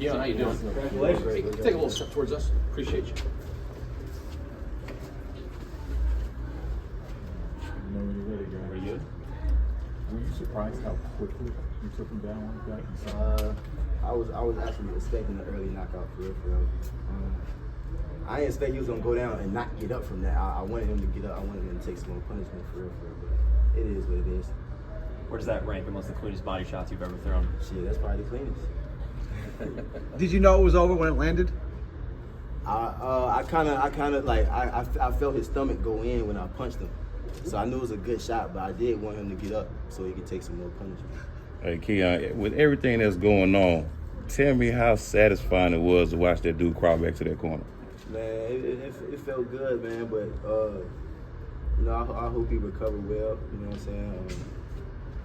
Keon, how you doing? Congratulations. Hey, take a little step towards us. Appreciate you. When you're ready, guys. Are you good? Were you surprised how quickly you took him down like that? I was actually expecting an early knockout for real. I didn't expect he was gonna go down and not get up from that. I wanted him to get up. I wanted him to take some more punishment for real. But it is what it is. Where does that rank amongst the cleanest body shots you've ever thrown? Shit, that's probably the cleanest. Did you know it was over when it landed? I kind of like I felt his stomach go in when I punched him, so I knew it was a good shot. But I did want him to get up so he could take some more punishment. Hey, Keon, with everything that's going on, tell me how satisfying it was to watch that dude crawl back to that corner. Man, it felt good, man. But you know, I hope he recovered well. You know what I'm saying?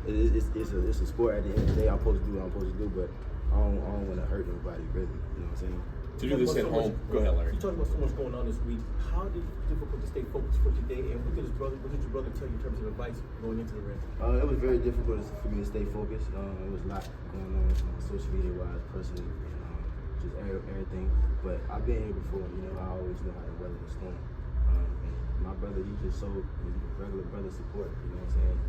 It's a sport. At the end of the day, I'm supposed to do what I'm supposed to do, but I don't want to hurt nobody, really. You know what I'm saying? To do this at home. Go ahead, Larry. You talking about so much going on this week. How difficult to stay focused for today? And what did your brother tell you in terms of advice going into the ring? It was very difficult for me to stay focused. It was a lot going on social media wise, personally, just everything. But I've been here before. You know, I always know how to weather the storm. And my brother, he just showed regular brother support. You know what I'm saying?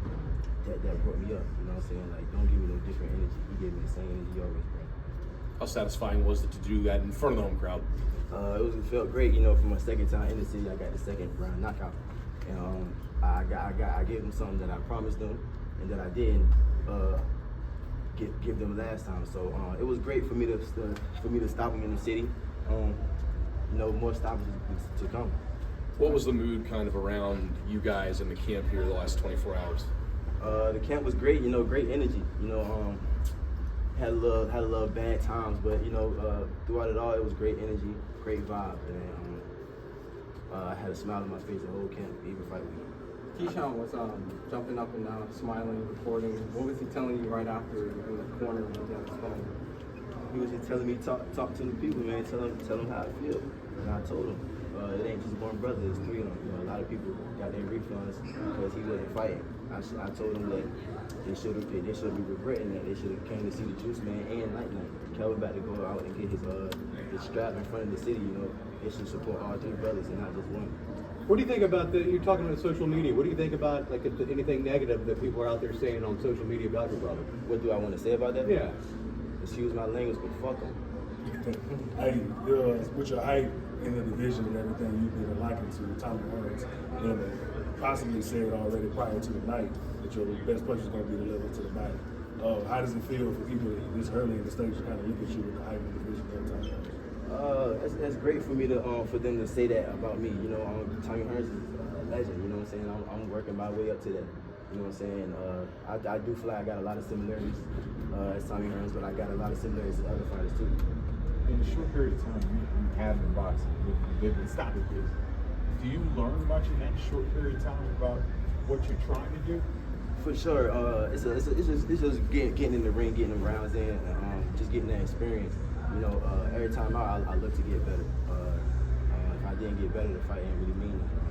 And that brought me up. You know what I'm saying? Like, don't give me no different energy. He gave me the same energy he always brought. How satisfying was it to do that in front of the home crowd? It felt great, you know. For my second time in the city, I got the second round knockout, and I gave them something that I promised them, and that I didn't give them last time. So it was great for me to stop them in the city. You know, more stoppages to come. What was the mood kind of around you guys in the camp here the last 24 hours? The camp was great, you know, great energy. You know, had a little bad times, but you know, throughout it all, it was great energy, great vibe, and I had a smile on my face the whole camp, even fight week. Keon was jumping up and down, smiling, recording. What was he telling you right after in the corner when he got his phone? He was just telling me talk to the people, man. Tell them how I feel, and I told him it ain't just one brother, it's three of them. You know, a lot of people got their refunds because he wasn't fighting. I told them that they should be regretting that. They should have came to see the Juice Man and Night. Kelvin about to go out and get his strap in front of the city. You know, they should support all three brothers and not just one. What do you think about you're talking about social media. What do you think about like anything negative that people are out there saying on social media about your brother? What do I want to say about that? Yeah. Excuse my language, but fuck them. Hey, with your height in the division and everything, you've been likened to Tommy Hearns, and possibly said already prior to the night that your best punch is going to be delivered to the body. How does it feel for people this early in the stage to kind of look at you with the height in the division of Tommy Hearns? That's great for me to for them to say that about me. You know, Tommy Hearns is a legend. You know what I'm saying? I'm working my way up to that. You know what I'm saying? I do feel like I got a lot of similarities as Tommy Hearns, but I got a lot of similarities to other fighters too. In a short period of time you have been boxing, they've been stopping this. Do you learn much in that short period of time about what you're trying to do? For sure, it's just getting in the ring, getting the rounds in, and just getting that experience. You know, every time out, I look to get better. If I didn't get better, the fight ain't really mean nothing.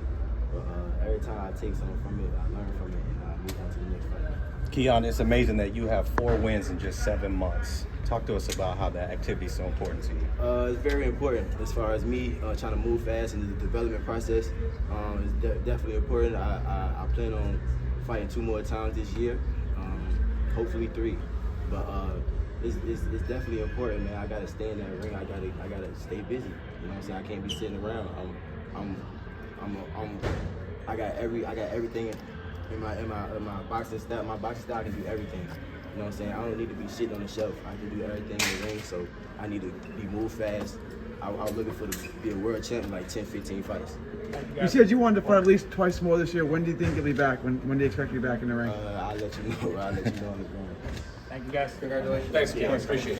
But every time I take something from it, I learn from it, and I move on to the next fight. Keon, it's amazing that you have 4 wins in just 7 months. Talk to us about how that activity is so important to you. It's very important as far as me trying to move fast in the development process. It's definitely important. I plan on fighting 2 more times this year, hopefully 3. But it's definitely important, man. I gotta stay in that ring. I gotta stay busy. You know what I'm saying? I can't be sitting around. I got everything in my boxing style. My boxing style can do everything. You know what I'm saying? I don't need to be sitting on the shelf. I can do everything in the ring, so I need to be moved fast. I was looking for to be a world champ in like 10, 15 fights. You said you wanted to fight at least twice more this year. When do you think you'll be back? When do you expect to be back in the ring? I'll let you know. I'll let you know on the ground. Thank you guys. Congratulations. Thanks, Keon. Appreciate it.